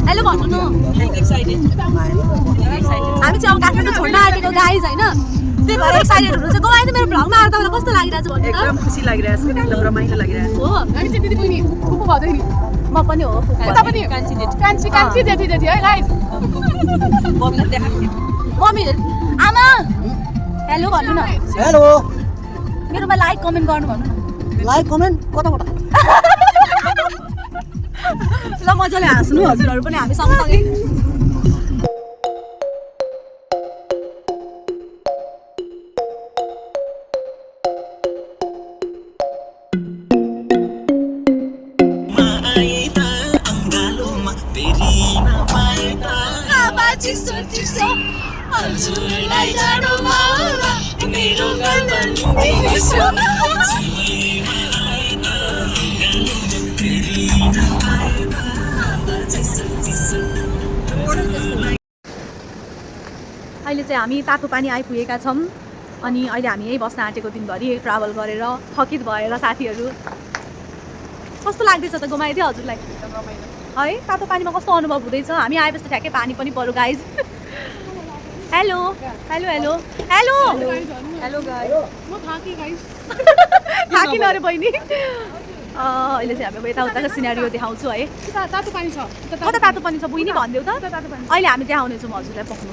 hello भन्नु न हामी चाहिँ अब काठमाडौँ छोड्न आँटेको गाइज होइन त्यही भएर एक्साइटेड हुनुहुन्छ गोमाइ त मेरो भ्लगमा आएर तपाईँलाई कस्तो लागिरहेछ भन्नु त एकदम खुसी लागिरहेछ एकदम रमाइलो लागिरहेछ हो हामी चाहिँ दिदी बहिनी फुपू भदै नि म पनि हो तपाईँ कान्छी जेठी है गाइस मम्मीलाई देखाएको मम्मी आमा हेलो भन्नु न हेलो मेरोमा लाइक कमेन्ट गर्नु भन्नु न लाइक कमेन्ट कताबाट ल मजाले हाँस्नु हजुरहरू पनि हामी सँगसँगै अहिले चाहिँ हामी तातोपानी आइपुगेका छौँ अनि अहिले हामी यही बस्न आँटेको दिनभरि ट्राभल गरेर थकित भएर साथीहरू कस्तो लाग्दैछ त गोमाइदियो हजुरलाई है तातोपानीमा कस्तो अनुभव हुँदैछ हामी आएपछि ठ्याक्कै पानी पनि पर्यो guys hello hello hello hello hello guys म थाके गाइस थाकिन अरे बहिनी अहिले चाहिँ हामी यताउताको सिनारियो देखाउँछु है तातो पानी छ कता तातो पानी छ बहिनी भनिदेऊ त अहिले हामी देखाउनेछौँ हजुरलाई पक्नु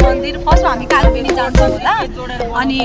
मन्दिर फर्स्ट हामी कालबेनी जान्छौँ होला अनि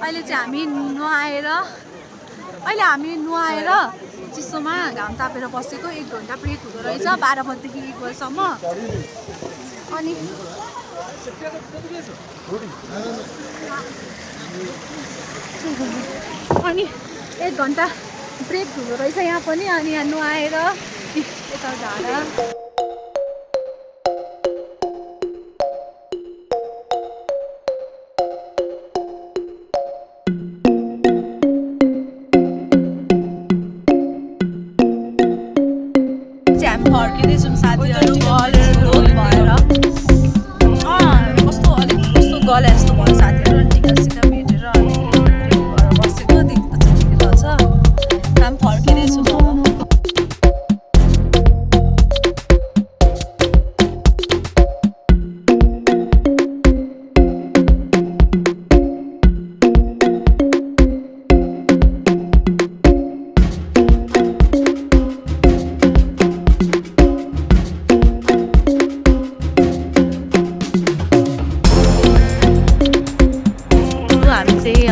अहिले चाहिँ हामी नुहाएर चिसोमा घाम तापेर बसेको 1 घन्टा ब्रेक हुँदो रहेछ 12 बजेदेखि 1 बजेसम्म अनि अनि 1 घन्टा ब्रेक हुँदो रहेछ यहाँ पनि अनि यहाँ नुहाएर यता झाडा हामी फर्किँदैछौँ साथीहरू गलेर भएर कस्तो अलिक कस्तो गले जस्तो भयो साथीहरू टिकासिका भेटेर अनि भएर बसेको देख्दा चाहिँ ठिकै छ हामी फर्किँदैछौँ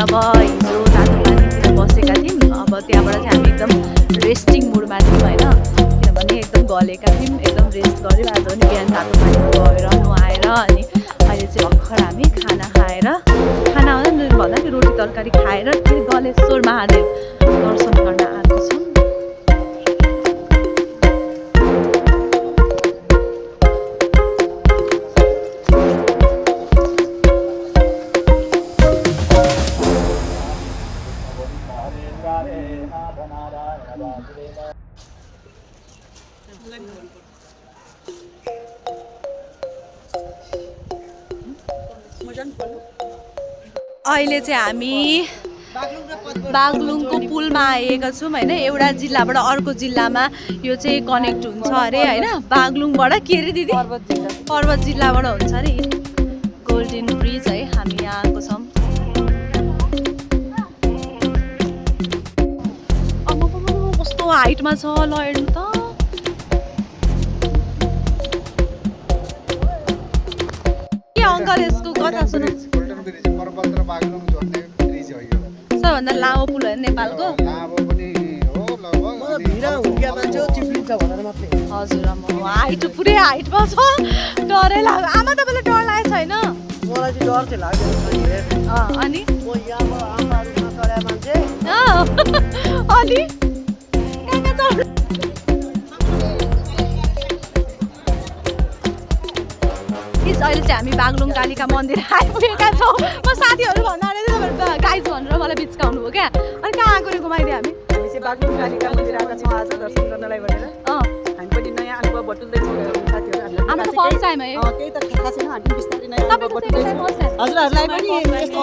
अब अब हिजो तातो पानीतिर बसेका थियौँ अब त्यहाँबाट चाहिँ हामी एकदम रेस्टिङ मुडमा थियौँ होइन किनभने एकदम गलेका थियौँ एकदम रेस्ट गऱ्यौँ आज पनि बिहान तातो पानीमा गएर नुहाएर अनि अहिले चाहिँ भर्खर हामी खाना खाएर खाना भन्दा कि रोटी तरकारी खाएर फेरि गलेश्वर महादेव दर्शन गर्न आएको छौँ अहिले चाहिँ हामी बागलुङको पुलमा आएका छौँ होइन एउटा जिल्लाबाट अर्को जिल्लामा यो चाहिँ कनेक्ट हुन्छ अरे होइन बागलुङबाट के अरे दिदी पर्वत जिल्लाबाट हुन्छ अरे गोल्डन ब्रिज है हामी यहाँ आएको छौँ कस्तो हाइटमा छ ल हेर्नु त के अङ्कल यसको कथा सुन्नु सबभन्दा लामो पुल हो नेपालको हजुर हाइट पुरै हाइटमा छ डरै लाग्यो आमा तपाईँलाई डर लागेको छैन मलाई चाहिँ डर चाहिँ लाग्दैन अनि अहिले चाहिँ हामी बागलुङ कालिका मन्दिर आइपुगेका छौँ म साथीहरू भन्दा तपाईँहरू गाइज भनेर मलाई बिचकाउनु हो क्या अनि कहाँ आएको घुमाइदियो हामी चाहिँ बागलुङ कालिका मन्दिर आएका छौँ आज दर्शन गर्नलाई भनेर हामी पनि नयाँ अनुभव बटुल्दैछौँ साथीहरू हाम्रो फर्स्ट टाइम है केही त थाहा छैन हामी बिस्तारै नयाँ अनुभव बटुल्दैछौँ हजुरहरूलाई पनि यस्तो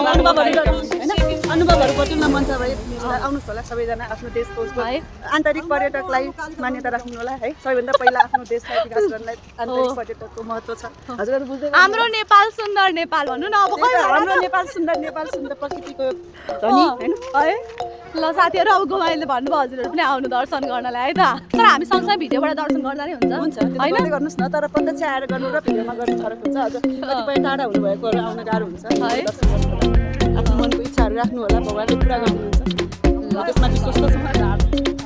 अनुभवहरू बटुल्न मन छ भाइ आउनुहोस् होला सबैजना आफ्नो देशको आन्तरिक पर्यटकलाई मान्यता राख्नु होला है सबैभन्दा पहिला आफ्नो देशलाई विकास गर्नलाई आन्तरिक पर्यटकको महत्त्व छ हजुरहरू बुझ्दै हाम्रो नेपाल सुन्दर नेपाल भन्नु न अब हाम्रो नेपाल सुन्दर प्रकृतिको धनी हैन है ल साथीहरू अब घुमाइले भन्नुभयो हजुरहरू पनि आउनु दर्शन गर्नलाई है त तर हामी सँगसँगै भिडियोबाट दर्शन गर्दा नि हुन्छ हैन गर्नुस् न तर प्रत्यक्ष आएर गर्नु र भिडियोमा गर्नु फरक हुन्छ अझ कतिपय टाढा हुनुभएकोहरू आउन गाह्रो हुन्छ आफ्नो मनको इच्छाहरू राख्नु होला भगवानले पुरा गरिदिनुहुन्छ त्यसमा विश्वास छौँ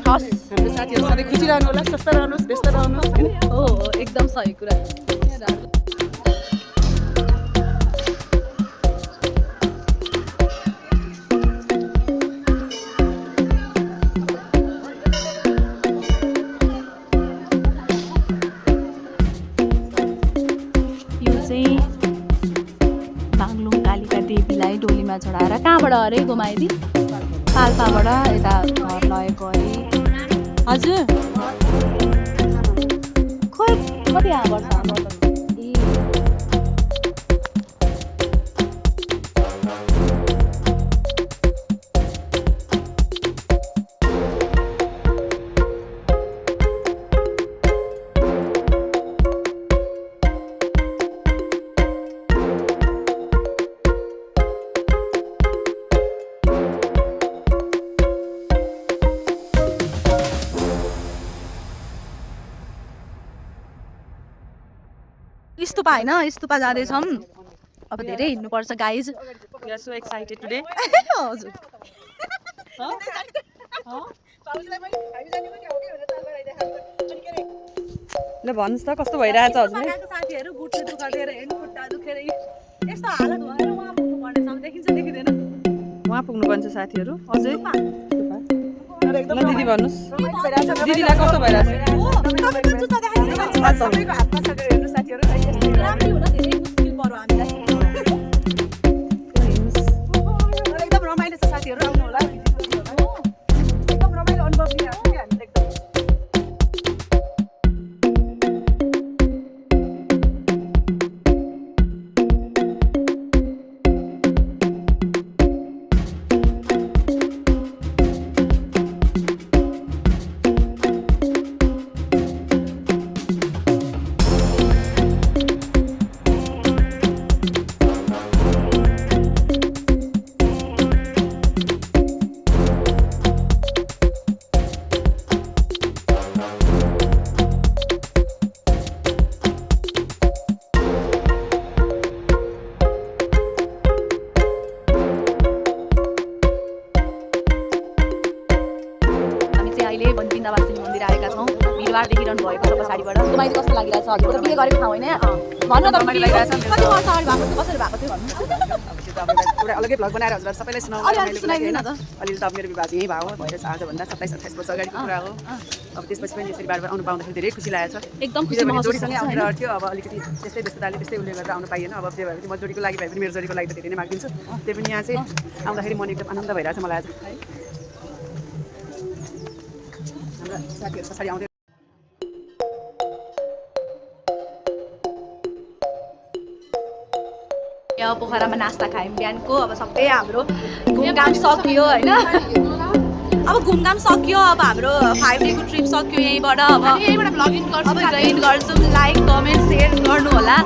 हस् हाम्रो साथीहरू सधैँ खुसी रहनु होला स्वस्थ रहनुहोस् व्यस्त रहनुहोस् हैन हो एकदम सही कुरा डोलीमा चढाएर कहाँबाट अरे घुमाइदि पाल्पाबाट यता घर लगेको अरे हजुर खोइ कति यहाँबाट स्तूपा हैन स्तूपा जाँदैछौँ अब धेरै हिँड्नुपर्छ guys we are so excited today हजुर ल भन्नुहोस् त कस्तो भइरहेछ हजुरलाई मगाएको साथीहरू बुटले दुखाएर हेर्नु खुट्टा दुखेर यस्तो हालत भएर उहाँ पुग्नु पर्नेछ अब देखिन्छ देखिँदैन उहाँ पुग्नुपर्छ साथीहरू अझै ल दिदी भन्नुहोस् दिदीलाई कस्तो भइरहेछ हो तपाईँको जुत्ता देखाइदिनु सबैको हातमा छ हेर्नु साथीहरू राम्रै हुन धेरै मुस्किल पर्यो हामीलाई एकदम रमाइलो छ साथीहरू आउनु होला एकदम रमाइलो अनुभव लिइरहेको छ कि हामीले एकदम अहिले वनवृन्दावासिनी मन्दिर आएका छौँ भिडभाड देखिरहनु भएको छ पछाडिबाट तपाईँले कस्तो लागिरहेछ हजुर बिहे गरेको ठाउँ होइन भन्नु त कति वर्ष अगाडि भएको थियो कसरी भएको थियो भन्नु एउटा अलग्गै भ्लग बनाएर हजुर सबैलाई सुनाउनु अलिअलि सुनाइदिनु न त अलिअलि त मेरो विवाह यहीँ भयो भएर आजभन्दा 27-28 वर्ष अगाडिको कुरा हो अब त्यसपछि पनि यसरी बार आउनु पाउँदाखेरि धेरै खुसी लागेको छ एकदम खुसी महसुस जोडीसँगै आउनु थियो अब अलिकति त्यस्तै व्यस्तताले त्यस्तै उसले गर्दा आउनु पाइएन अब त्यही भएर म जोडीको लागि भए पनि मेरो जोडीको लागि त धेरै नै मागिदिन्छु त्यही पनि यहाँ चाहिँ आउँदाखेरि मन एकदम आनन्द भइरहेछ मलाई आज हाम्रा साथीहरू पछाडि आउँदै यहाँ पोखरामा नास्ता खायौँ बिहानको अब सबै हाम्रो घुमघाम सकियो होइन अब घुमघाम सकियो अब हाम्रो 5 डेको ट्रिप सक्यो यहीँबाट अब यहीँबाट भ्लगिङ गर्छु अब जोइन गर्छौँ लाइक कमेन्ट सेयर गर्नु होला